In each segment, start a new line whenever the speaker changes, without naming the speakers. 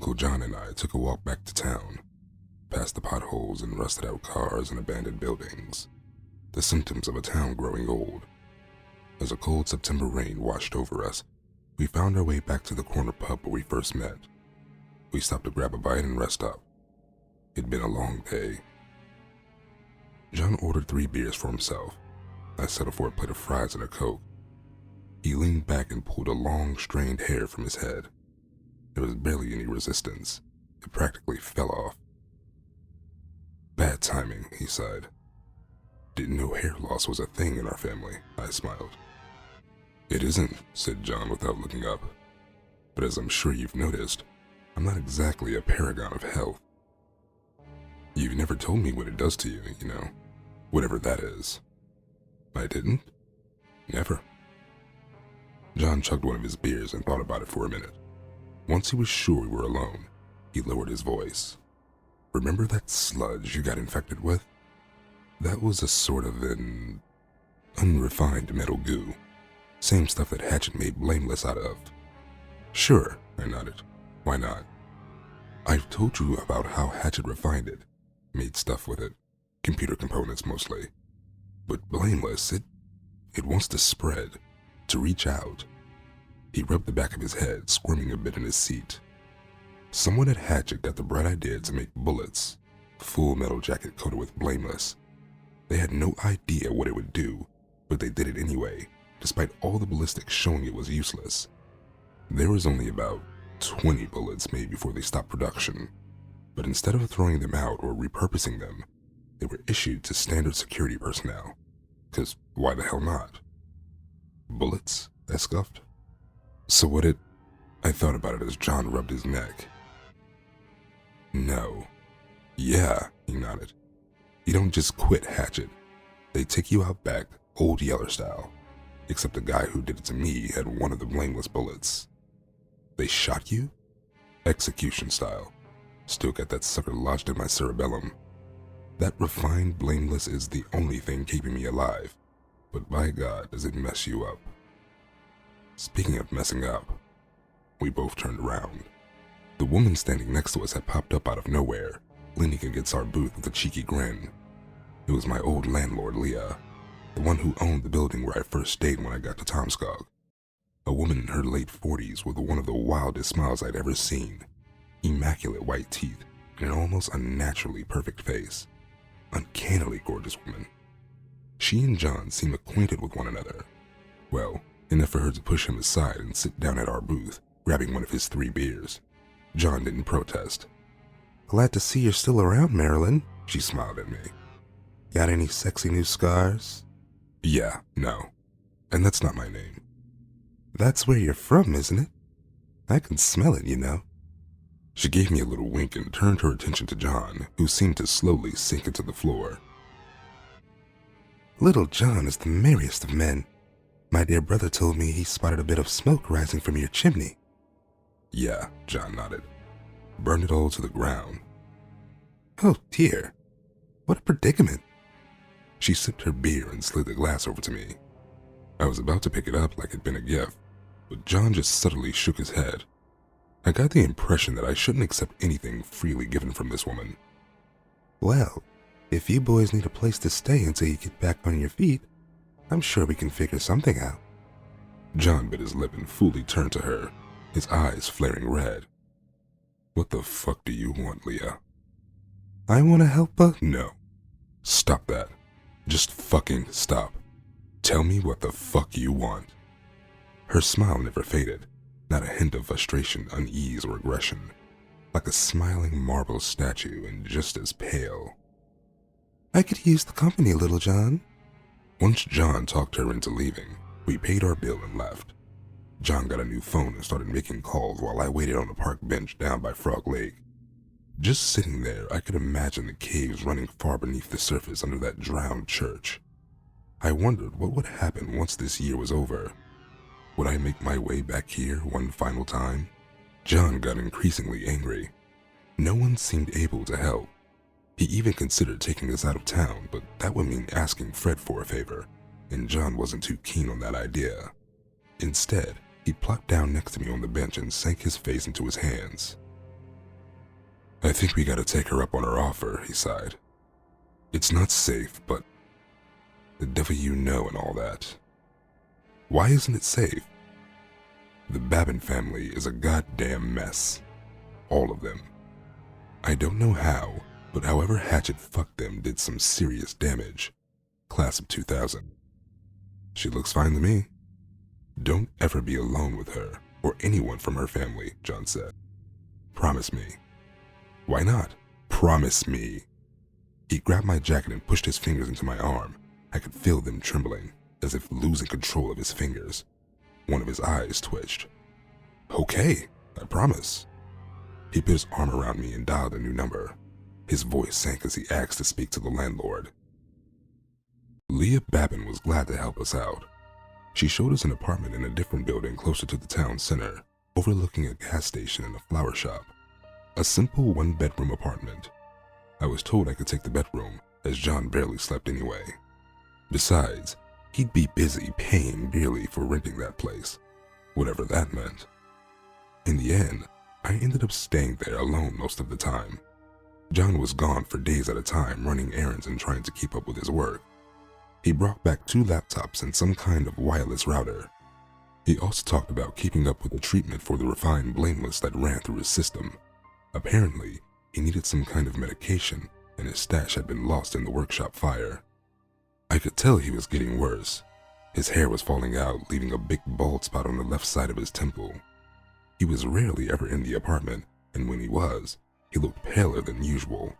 Uncle John and I took a walk back to town, past the potholes and rusted-out cars and abandoned buildings, the symptoms of a town growing old. As a cold September rain washed over us, we found our way back to the corner pub where we first met. We stopped to grab a bite and rest up. It'd been a long day. John ordered 3 beers for himself. I settled for a plate of fries and a Coke. He leaned back and pulled a long, strained hair from his head. There was barely any resistance. It practically fell off. "Bad timing," he sighed. "Didn't know hair loss was a thing in our family," I smiled. "It isn't," said John without looking up. "But as I'm sure you've noticed, I'm not exactly a paragon of health. You've never told me what it does to you, whatever that is." "I didn't? Never." John chugged one of his beers and thought about it for a minute. Once he was sure we were alone, he lowered his voice. "Remember that sludge you got infected with? That was a sort of an unrefined metal goo. Same stuff that Hatchet made Blameless out of." "Sure," I nodded. "Why not?" "I've told you about how Hatchet refined it, made stuff with it, computer components mostly. But Blameless, it wants to spread, to reach out." He rubbed the back of his head, squirming a bit in his seat. "Someone at Hatchet got the bright idea to make bullets, full metal jacket coated with Blameless. They had no idea what it would do, but they did it anyway, despite all the ballistics showing it was useless. There was only about 20 bullets made before they stopped production, but instead of throwing them out or repurposing them, they were issued to standard security personnel. 'Cause why the hell not?" "Bullets?" I scoffed. "So what it..." I thought about it as John rubbed his neck. "No." "Yeah," he nodded. "You don't just quit Hatchet. They take you out back, old Yeller style. Except the guy who did it to me had one of the Blameless bullets." "They shot you?" "Execution style. Still got that sucker lodged in my cerebellum. That refined Blameless is the only thing keeping me alive. But by God, does it mess you up." Speaking of messing up, we both turned around. The woman standing next to us had popped up out of nowhere, leaning against our booth with a cheeky grin. It was my old landlord, Leah, the one who owned the building where I first stayed when I got to Tomskog. A woman in her late 40s with one of the wildest smiles I'd ever seen. Immaculate white teeth and an almost unnaturally perfect face. Uncannily gorgeous woman. She and John seemed acquainted with one another. Well, enough for her to push him aside and sit down at our booth, grabbing one of his 3 beers. John didn't protest. "Glad to see you're still around, Marilyn," she smiled at me. "Got any sexy new scars?" "Yeah, no. And that's not my name." "That's where you're from, isn't it? I can smell it, She gave me a little wink and turned her attention to John, who seemed to slowly sink into the floor. "Little John is the merriest of men. My dear brother told me he spotted a bit of smoke rising from your chimney." "Yeah," John nodded. "Burned it all to the ground." "Oh dear, what a predicament." She sipped her beer and slid the glass over to me. I was about to pick it up like it'd been a gift, but John just subtly shook his head. I got the impression that I shouldn't accept anything freely given from this woman. "Well, if you boys need a place to stay until you get back on your feet, I'm sure we can figure something out." John bit his lip and fully turned to her, his eyes flaring red. "What the fuck do you want, Leah?" "I want to help No. Stop that. Just fucking stop. Tell me what the fuck you want." Her smile never faded, not a hint of frustration, unease, or aggression. Like a smiling marble statue and just as pale.
"I could use the company, Little John."
Once John talked her into leaving, we paid our bill and left. John got a new phone and started making calls while I waited on a park bench down by Frog Lake. Just sitting there, I could imagine the caves running far beneath the surface under that drowned church. I wondered what would happen once this year was over. Would I make my way back here one final time? John got increasingly angry. No one seemed able to help. He even considered taking us out of town, but that would mean asking Fred for a favor, and John wasn't too keen on that idea. Instead, he plopped down next to me on the bench and sank his face into his hands. I think we gotta take her up on her offer, he sighed. It's not safe, but the devil you know and all that. Why isn't it safe? The Babin family is a goddamn mess. All of them. I don't know how, but however Hatchet fucked them did some serious damage. Class of 2000. She looks fine to me. Don't ever be alone with her, or anyone from her family, John said. Promise me. Why not? Promise me. He grabbed my jacket and pushed his fingers into my arm. I could feel them trembling, as if losing control of his fingers. One of his eyes twitched. Okay, I promise. He put his arm around me and dialed a new number. His voice sank as he asked to speak to the landlord. Leah Babin was glad to help us out. She showed us an apartment in a different building closer to the town center, overlooking a gas station and a flower shop. A simple one-bedroom apartment. I was told I could take the bedroom, as John barely slept anyway. Besides, he'd be busy paying dearly for renting that place, whatever that meant. In the end, I ended up staying there alone most of the time. John was gone for days at a time running errands and trying to keep up with his work. He brought back 2 laptops and some kind of wireless router. He also talked about keeping up with the treatment for the refined blameless that ran through his system. Apparently, he needed some kind of medication and his stash had been lost in the workshop fire. I could tell he was getting worse. His hair was falling out, leaving a big bald spot on the left side of his temple. He was rarely ever in the apartment, and when he was, he looked paler than usual.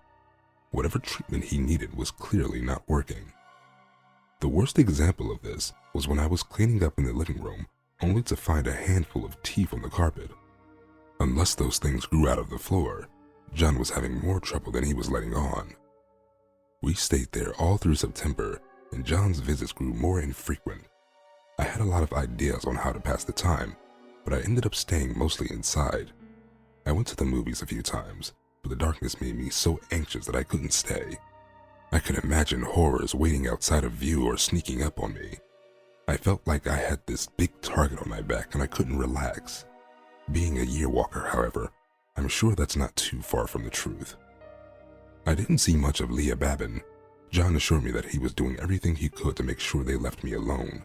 Whatever treatment he needed was clearly not working. The worst example of this was when I was cleaning up in the living room, only to find a handful of teeth on the carpet. Unless those things grew out of the floor, John was having more trouble than he was letting on. We stayed there all through September, and John's visits grew more infrequent. I had a lot of ideas on how to pass the time, but I ended up staying mostly inside. I went to the movies a few times, but the darkness made me so anxious that I couldn't stay. I could imagine horrors waiting outside of view or sneaking up on me. I felt like I had this big target on my back and I couldn't relax. Being a Yearwalker, however, I'm sure that's not too far from the truth. I didn't see much of Leah Babin. John assured me that he was doing everything he could to make sure they left me alone.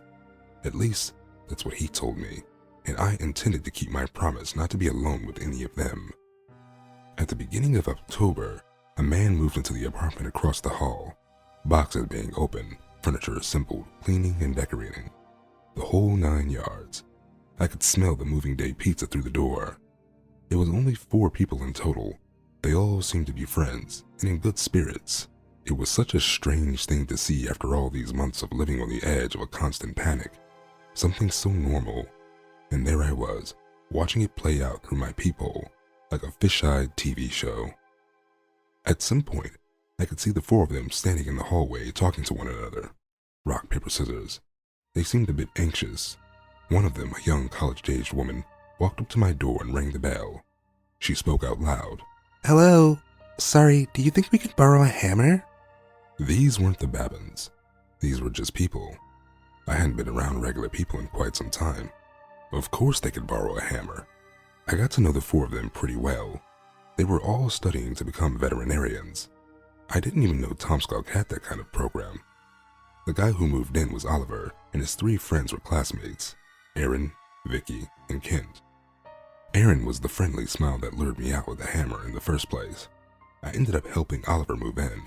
At least, that's what he told me, and I intended to keep my promise not to be alone with any of them. At the beginning of October, a man moved into the apartment across the hall. Boxes being opened, furniture assembled, cleaning and decorating. The whole 9 yards. I could smell the moving day pizza through the door. It was only 4 people in total. They all seemed to be friends and in good spirits. It was such a strange thing to see after all these months of living on the edge of a constant panic. Something so normal. And there I was, watching it play out through my peephole, like a fish-eyed TV show. At some point, I could see the 4 of them standing in the hallway talking to one another. Rock, paper, scissors. They seemed a bit anxious. One of them, a young college-aged woman, walked up to my door and rang the bell. She spoke out loud.
Hello? Sorry, do you think we could borrow a hammer?
These weren't the Babins. These were just people. I hadn't been around regular people in quite some time. Of course they could borrow a hammer. I got to know the 4 of them pretty well. They were all studying to become veterinarians. I didn't even know Tomskog had that kind of program. The guy who moved in was Oliver, and his 3 friends were classmates, Aaron, Vicky, and Kent. Aaron was the friendly smile that lured me out with a hammer in the first place. I ended up helping Oliver move in.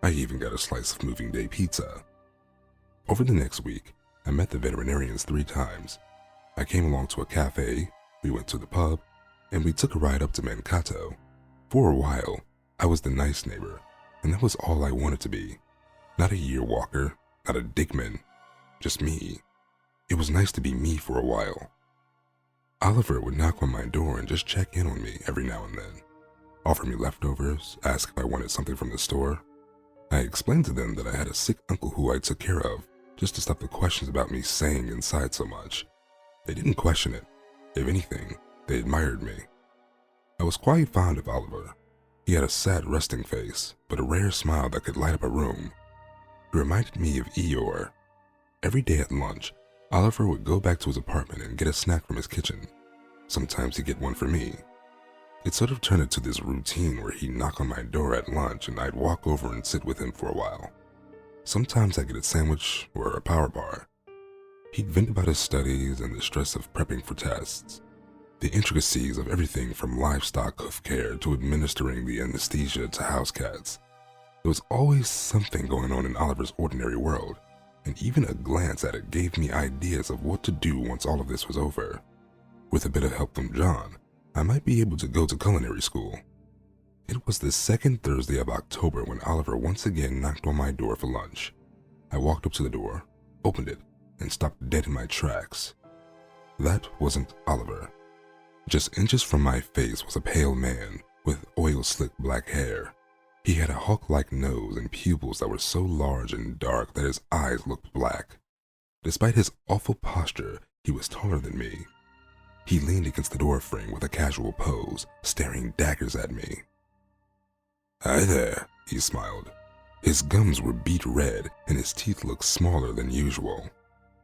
I even got a slice of moving day pizza. Over the next week, I met the veterinarians 3 times. I came along to a cafe, we went to the pub, and we took a ride up to Mankato. For a while, I was the nice neighbor, and that was all I wanted to be. Not a Yearwalker, not a Dickman, just me. It was nice to be me for a while. Oliver would knock on my door and just check in on me every now and then. Offer me leftovers, ask if I wanted something from the store. I explained to them that I had a sick uncle who I took care of, just to stop the questions about me staying inside so much. They didn't question it. If anything, they admired me. I was quite fond of Oliver. He had a sad resting face, but a rare smile that could light up a room. He reminded me of Eeyore. Every day at lunch, Oliver would go back to his apartment and get a snack from his kitchen. Sometimes he'd get one for me. It sort of turned into this routine where he'd knock on my door at lunch and I'd walk over and sit with him for a while. Sometimes I'd get a sandwich or a power bar. He'd vent about his studies and the stress of prepping for tests, the intricacies of everything from livestock hoof care to administering the anesthesia to house cats. There was always something going on in Oliver's ordinary world, and even a glance at it gave me ideas of what to do once all of this was over. With a bit of help from John, I might be able to go to culinary school. It was the second Thursday of October when Oliver once again knocked on my door for lunch. I walked up to the door, opened it, and stopped dead in my tracks. That wasn't Oliver. Just inches from my face was a pale man with oil-slicked black hair. He had a hawk-like nose and pupils that were so large and dark that his eyes looked black. Despite his awful posture, he was taller than me. He leaned against the door frame with a casual pose, staring daggers at me. "Hi there," he smiled. His gums were beet red and his teeth looked smaller than usual.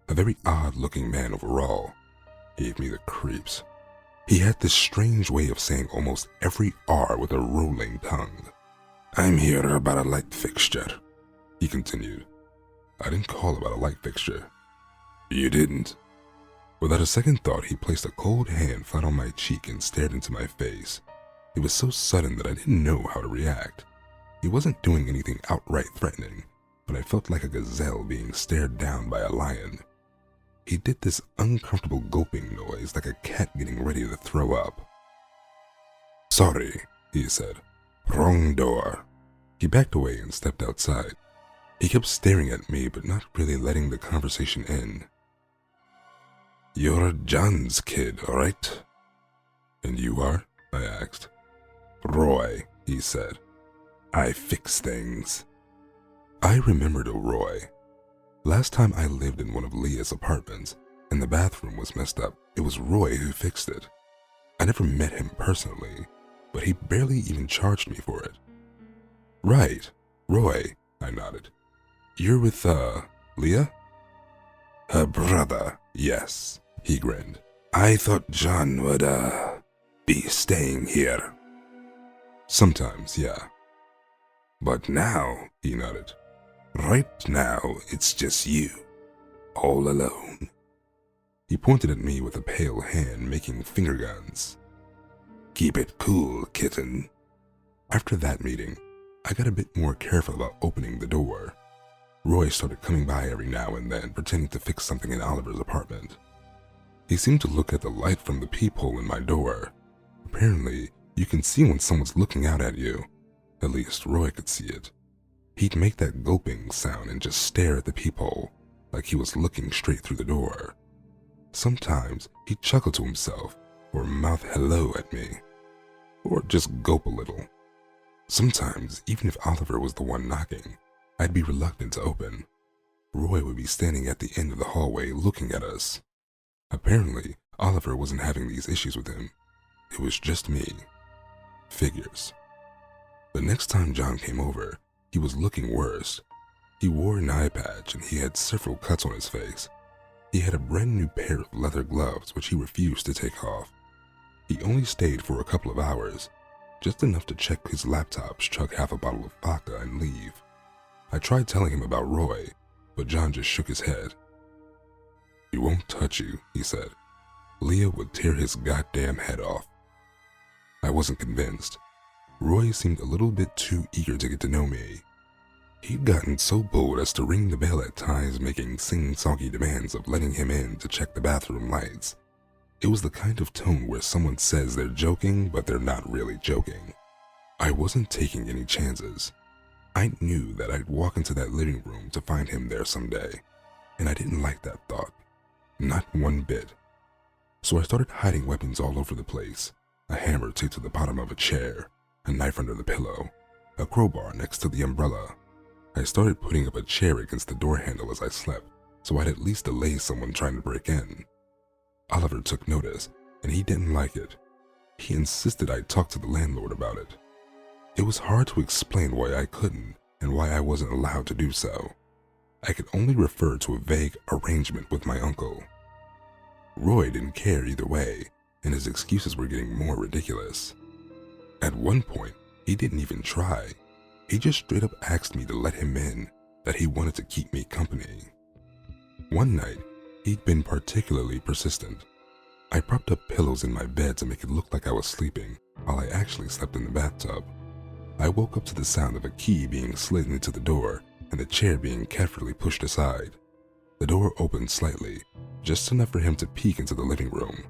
A very odd-looking man overall. Gave me the creeps. He had this strange way of saying almost every R with a rolling tongue. "I'm here about a light fixture," he continued. "I didn't call about a light fixture." "You didn't?" Without a second thought, he placed a cold hand flat on my cheek and stared into my face. It was so sudden that I didn't know how to react. He wasn't doing anything outright threatening, but I felt like a gazelle being stared down by a lion. He did this uncomfortable gulping noise like a cat getting ready to throw up. "Sorry," he said. "Wrong door." He backed away and stepped outside. He kept staring at me but not really letting the conversation end. "You're John's kid, right?" "And you are?" I asked. "Roy," he said. "I fix things." I remembered a Roy. Last time I lived in one of Leah's apartments and the bathroom was messed up, it was Roy who fixed it. I never met him personally, but he barely even charged me for it. "Right, Roy," I nodded. "You're with, Leah?" "Her brother, yes," he grinned. "I thought John would, be staying here." "Sometimes, yeah." "But now," he nodded. "Right now, it's just you. All alone." He pointed at me with a pale hand, making finger guns. "Keep it cool, kitten." After that meeting, I got a bit more careful about opening the door. Roy started coming by every now and then, pretending to fix something in Oliver's apartment. He seemed to look at the light from the peephole in my door. Apparently, you can see when someone's looking out at you. At least Roy could see it. He'd make that gulping sound and just stare at the peephole, like he was looking straight through the door. Sometimes he'd chuckle to himself, or mouth hello at me, or just gulp a little. Sometimes, even if Oliver was the one knocking, I'd be reluctant to open. Roy would be standing at the end of the hallway looking at us. Apparently, Oliver wasn't having these issues with him. It was just me. Figures. The next time John came over, he was looking worse. He wore an eye patch and he had several cuts on his face. He had a brand new pair of leather gloves which he refused to take off. He only stayed for a couple of hours, just enough to check his laptop, chug half a bottle of vodka, and leave. I tried telling him about Roy, but John just shook his head. "He won't touch you," he said. "Leah would tear his goddamn head off." I wasn't convinced. Roy seemed a little bit too eager to get to know me. He'd gotten so bold as to ring the bell at times, making sing-songy demands of letting him in to check the bathroom lights. It was the kind of tone where someone says they're joking, but they're not really joking. I wasn't taking any chances. I knew that I'd walk into that living room to find him there someday, and I didn't like that thought. Not one bit. So I started hiding weapons all over the place. A hammer taped to the bottom of a chair, a knife under the pillow, a crowbar next to the umbrella. I started putting up a chair against the door handle as I slept, so I'd at least delay someone trying to break in. Oliver took notice, and he didn't like it. He insisted I talk to the landlord about it. It was hard to explain why I couldn't and why I wasn't allowed to do so. I could only refer to a vague arrangement with my uncle. Roy didn't care either way, and his excuses were getting more ridiculous. At one point, he didn't even try. He just straight up asked me to let him in, that he wanted to keep me company. One night, he'd been particularly persistent. I propped up pillows in my bed to make it look like I was sleeping, while I actually slept in the bathtub. I woke up to the sound of a key being slid into the door and the chair being carefully pushed aside. The door opened slightly, just enough for him to peek into the living room.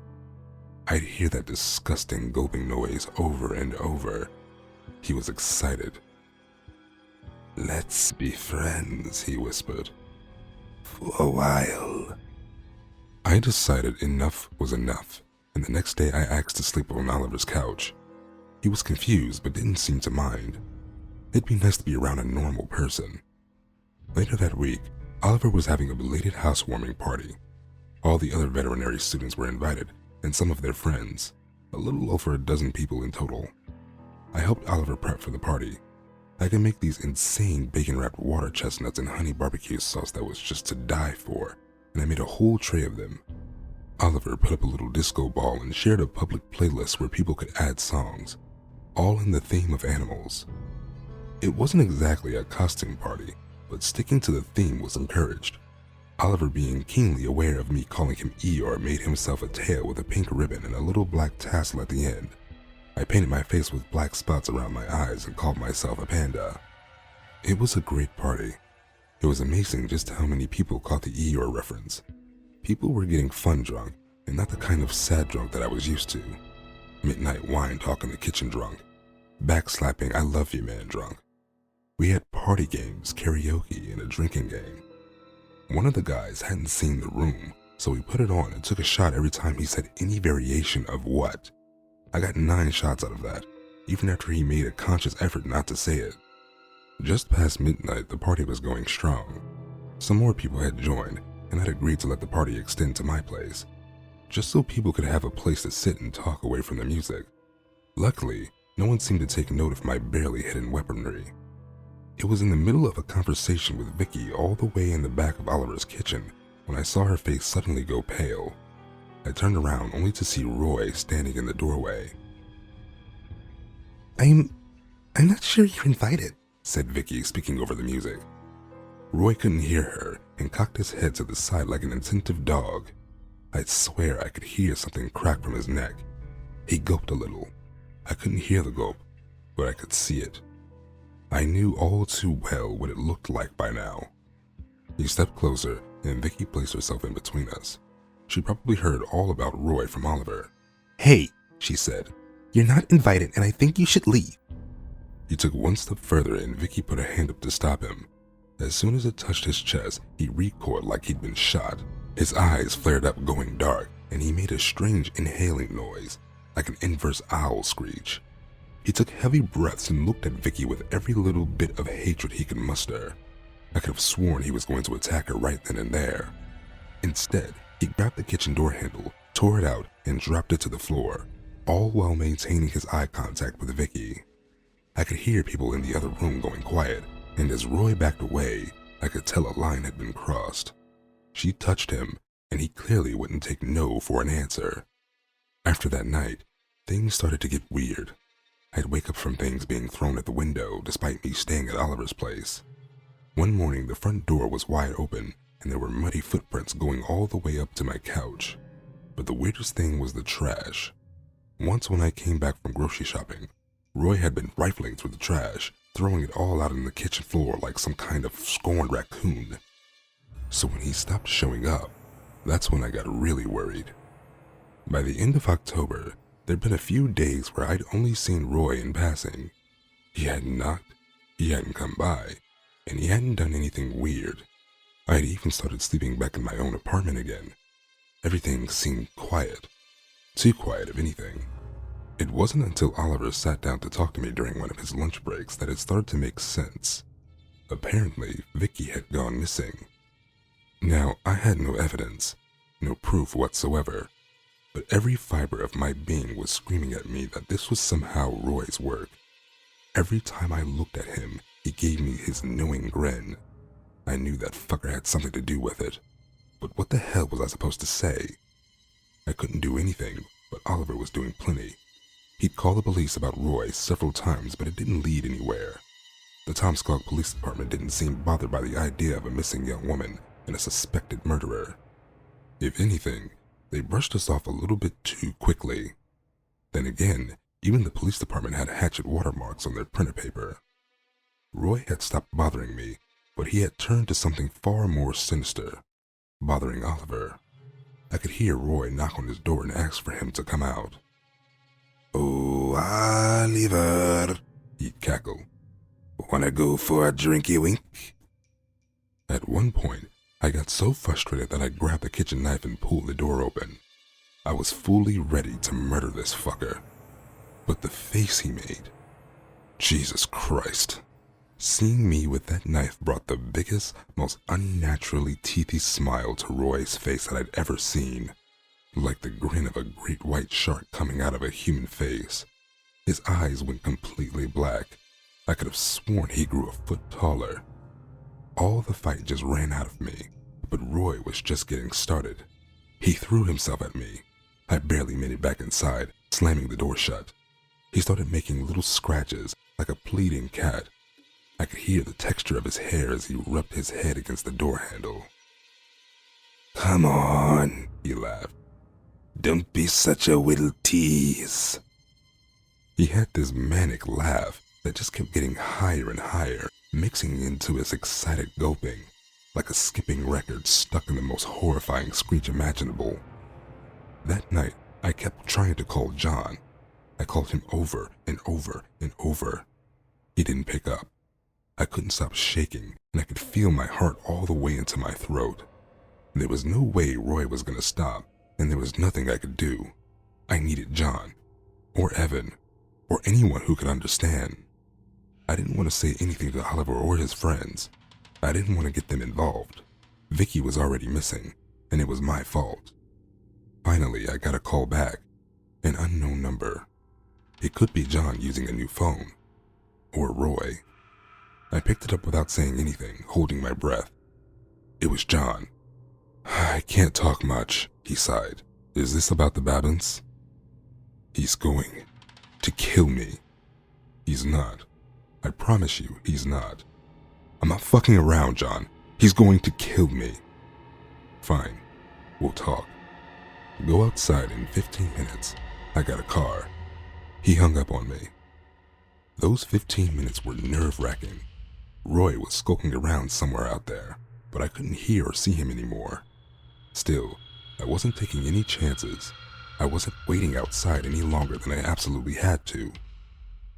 I'd hear that disgusting gulping noise over and over. He was excited. "Let's be friends," he whispered. "For a while." I decided enough was enough, and the next day I asked to sleep on Oliver's couch. He was confused but didn't seem to mind. It'd be nice to be around a normal person. Later that week, Oliver was having a belated housewarming party. All the other veterinary students were invited, and some of their friends, a little over a dozen people in total. I helped Oliver prep for the party. I could make these insane bacon-wrapped water chestnuts and honey barbecue sauce that was just to die for, and I made a whole tray of them. Oliver put up a little disco ball and shared a public playlist where people could add songs, all in the theme of animals. It wasn't exactly a costume party, but sticking to the theme was encouraged. Oliver, being keenly aware of me calling him Eeyore, made himself a tail with a pink ribbon and a little black tassel at the end. I painted my face with black spots around my eyes and called myself a panda. It was a great party. It was amazing just how many people caught the Eeyore reference. People were getting fun drunk, and not the kind of sad drunk that I was used to. Midnight wine talk in the kitchen drunk. Backslapping I love you man drunk. We had party games, karaoke, and a drinking game. One of the guys hadn't seen The Room, so he put it on and took a shot every time he said any variation of what. I got 9 shots out of that, even after he made a conscious effort not to say it. Just past midnight, the party was going strong. Some more people had joined, and I'd agreed to let the party extend to my place, just so people could have a place to sit and talk away from the music. Luckily, no one seemed to take note of my barely hidden weaponry. It was in the middle of a conversation with Vicky all the way in the back of Oliver's kitchen when I saw her face suddenly go pale. I turned around only to see Roy standing in the doorway.
I'm not sure you're invited,
said Vicky, speaking over the music. Roy couldn't hear her and cocked his head to the side like an attentive dog. I'd swear I could hear something crack from his neck. He gulped a little. I couldn't hear the gulp, but I could see it. I knew all too well what it looked like by now. He stepped closer, and Vicky placed herself in between us. She probably heard all about Roy from Oliver.
"Hey," she said, "you're not invited and I think you should leave."
He took one step further and Vicky put a hand up to stop him. As soon as it touched his chest, he recoiled like he'd been shot. His eyes flared up, going dark, and he made a strange inhaling noise, like an inverse owl screech. He took heavy breaths and looked at Vicky with every little bit of hatred he could muster. I could have sworn he was going to attack her right then and there. Instead, he grabbed the kitchen door handle, tore it out, and dropped it to the floor, all while maintaining his eye contact with Vicky. I could hear people in the other room going quiet, and as Roy backed away, I could tell a line had been crossed. She touched him, and he clearly wouldn't take no for an answer. After that night, things started to get weird. I'd wake up from things being thrown at the window despite me staying at Oliver's place. One morning, the front door was wide open, and there were muddy footprints going all the way up to my couch. But the weirdest thing was the trash. Once when I came back from grocery shopping, Roy had been rifling through the trash, throwing it all out on the kitchen floor like some kind of scorned raccoon. So when he stopped showing up, that's when I got really worried. By the end of October, there'd been a few days where I'd only seen Roy in passing. He hadn't knocked, he hadn't come by, and he hadn't done anything weird. I had even started sleeping back in my own apartment again. Everything seemed quiet. Too quiet, if anything. It wasn't until Oliver sat down to talk to me during one of his lunch breaks that it started to make sense. Apparently, Vicky had gone missing. Now, I had no evidence, no proof whatsoever, but every fiber of my being was screaming at me that this was somehow Roy's work. Every time I looked at him, he gave me his knowing grin. I knew that fucker had something to do with it, but what the hell was I supposed to say? I couldn't do anything, but Oliver was doing plenty. He'd called the police about Roy several times, but it didn't lead anywhere. The Tomskog Police Department didn't seem bothered by the idea of a missing young woman and a suspected murderer. If anything, they brushed us off a little bit too quickly. Then again, even the police department had hatchet watermarks on their printer paper. Roy had stopped bothering me, but he had turned to something far more sinister, bothering Oliver. I could hear Roy knock on his door and ask for him to come out.
"Oh, Oliver,"
he'd cackle.
"Wanna go for a drinky wink?"
At one point, I got so frustrated that I grabbed the kitchen knife and pulled the door open. I was fully ready to murder this fucker. But the face he made, Jesus Christ. Seeing me with that knife brought the biggest, most unnaturally teethy smile to Roy's face that I'd ever seen, like the grin of a great white shark coming out of a human face. His eyes went completely black. I could have sworn he grew a foot taller. All the fight just ran out of me, but Roy was just getting started. He threw himself at me. I barely made it back inside, slamming the door shut. He started making little scratches like a pleading cat. I could hear the texture of his hair as he rubbed his head against the door handle.
"Come on," he laughed. "Don't be such a little tease."
He had this manic laugh that just kept getting higher and higher, mixing into his excited gulping, like a skipping record stuck in the most horrifying screech imaginable. That night, I kept trying to call John. I called him over and over and over. He didn't pick up. I couldn't stop shaking, and I could feel my heart all the way into my throat. There was no way Roy was going to stop, and there was nothing I could do. I needed John, or Evan, or anyone who could understand. I didn't want to say anything to Oliver or his friends. I didn't want to get them involved. Vicky was already missing, and it was my fault. Finally, I got a call back, an unknown number. It could be John using a new phone, or Roy. I picked it up without saying anything, holding my breath. It was John. "I can't talk much," he sighed. "Is this about the Babbins?" "He's going to kill me." "He's not. I promise you, he's not. I'm not fucking around, John. He's going to kill me." "Fine. We'll talk. Go outside in 15 minutes. I got a car." He hung up on me. Those 15 minutes were nerve-wracking. Roy was skulking around somewhere out there, but I couldn't hear or see him anymore. Still, I wasn't taking any chances. I wasn't waiting outside any longer than I absolutely had to.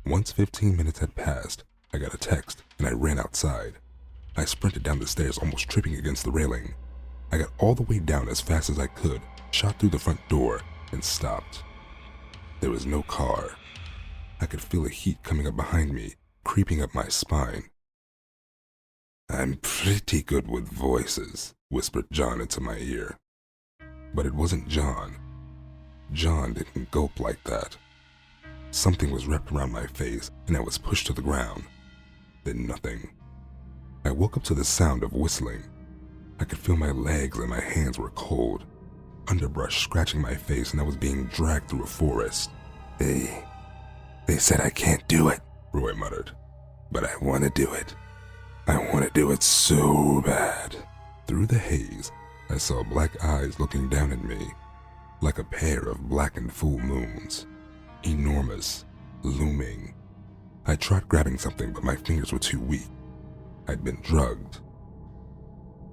Once 15 minutes had passed, I got a text and I ran outside. I sprinted down the stairs, almost tripping against the railing. I got all the way down as fast as I could, shot through the front door, and stopped. There was no car. I could feel a heat coming up behind me, creeping up my spine. "I'm pretty good with voices," whispered John into my ear. But it wasn't John. John didn't gulp like that. Something was wrapped around my face, and I was pushed to the ground. Then nothing. I woke up to the sound of whistling. I could feel my legs and my hands were cold. Underbrush scratching my face, and I was being dragged through a forest.
They said I can't do it,"
Roy muttered.
"but I want to do it. I want to do it so bad."
Through the haze, I saw black eyes looking down at me, like a pair of blackened full moons. Enormous, looming. I tried grabbing something, but my fingers were too weak. I'd been drugged.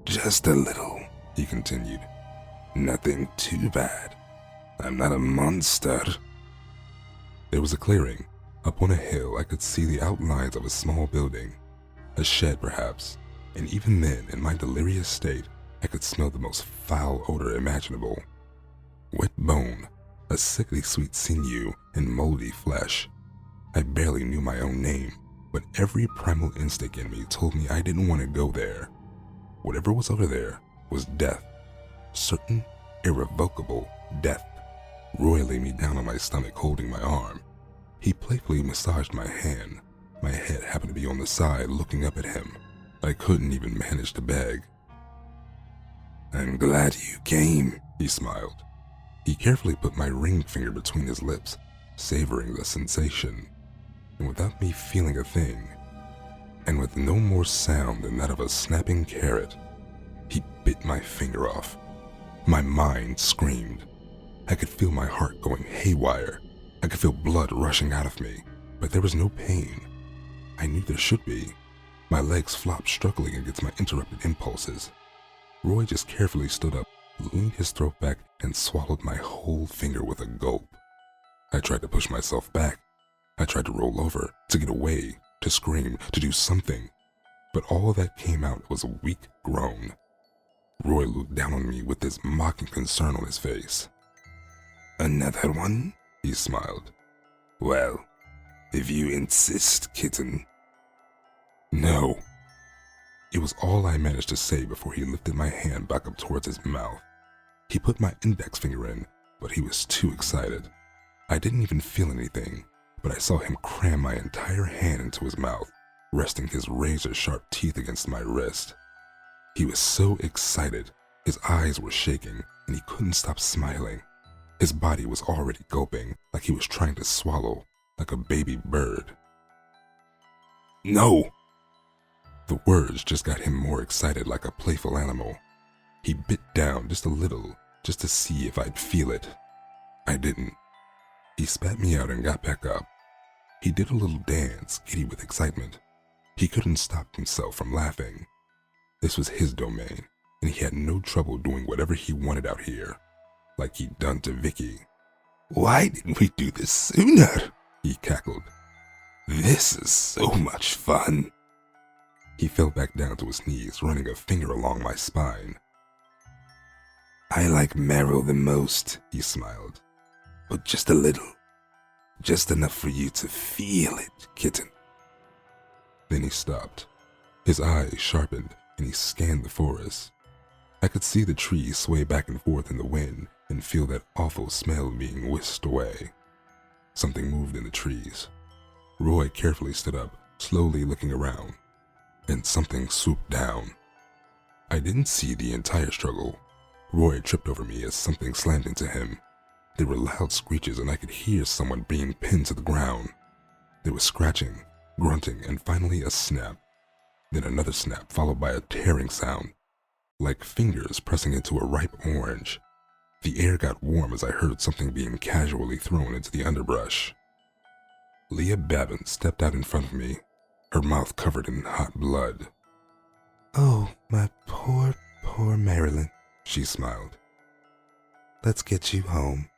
"Just a little," he continued. "Nothing too bad. I'm not a monster."
There was a clearing. Up on a hill, I could see the outlines of a small building. A shed, perhaps. And even then, in my delirious state, I could smell the most foul odor imaginable. Wet bone, a sickly sweet sinew, and moldy flesh. I barely knew my own name, but every primal instinct in me told me I didn't want to go there. Whatever was over there was death. Certain, irrevocable death. Roy laid me down on my stomach, holding my arm. He playfully massaged my hand. My head happened to be on the side, looking up at him. I couldn't even manage to beg.
"I'm glad you came,"
he smiled. He carefully put my ring finger between his lips, savoring the sensation, and without me feeling a thing, and with no more sound than that of a snapping carrot, he bit my finger off. My mind screamed. I could feel my heart going haywire. I could feel blood rushing out of me, but there was no pain. I knew there should be. My legs flopped, struggling against my interrupted impulses. Roy just carefully stood up, leaned his throat back, and swallowed my whole finger with a gulp. I tried to push myself back. I tried to roll over, to get away, to scream, to do something, but all that came out was a weak groan. Roy looked down on me with this mocking concern on his face.
Another one?
He smiled.
Well, if you insist, kitten.
No. It was all I managed to say before he lifted my hand back up towards his mouth. He put my index finger in, but he was too excited. I didn't even feel anything, but I saw him cram my entire hand into his mouth, resting his razor-sharp teeth against my wrist. He was so excited, his eyes were shaking, and he couldn't stop smiling. His body was already gulping, like he was trying to swallow, like a baby bird.
No!
The words just got him more excited, like a playful animal. He bit down just a little, just to see if I'd feel it. I didn't. He spat me out and got back up. He did a little dance, giddy with excitement. He couldn't stop himself from laughing. This was his domain, and he had no trouble doing whatever he wanted out here, like he'd done to Vicky.
Why didn't we do this sooner?
He cackled.
This is so much fun.
He fell back down to his knees, running a finger along my spine.
I like marrow the most,
he smiled.
But just a little. Just enough for you to feel it, kitten.
Then he stopped. His eyes sharpened, and he scanned the forest. I could see the trees sway back and forth in the wind and feel that awful smell being whisked away. Something moved in the trees. Roy carefully stood up, slowly looking around, and something swooped down. I didn't see the entire struggle. Roy tripped over me as something slammed into him. There were loud screeches, and I could hear someone being pinned to the ground. There was scratching, grunting, and finally a snap. Then another snap, followed by a tearing sound, like fingers pressing into a ripe orange. The air got warm as I heard something being casually thrown into the underbrush. Leah Babin stepped out in front of me, her mouth covered in hot blood.
Oh, my poor, poor Marilyn,
she smiled.
Let's get you home.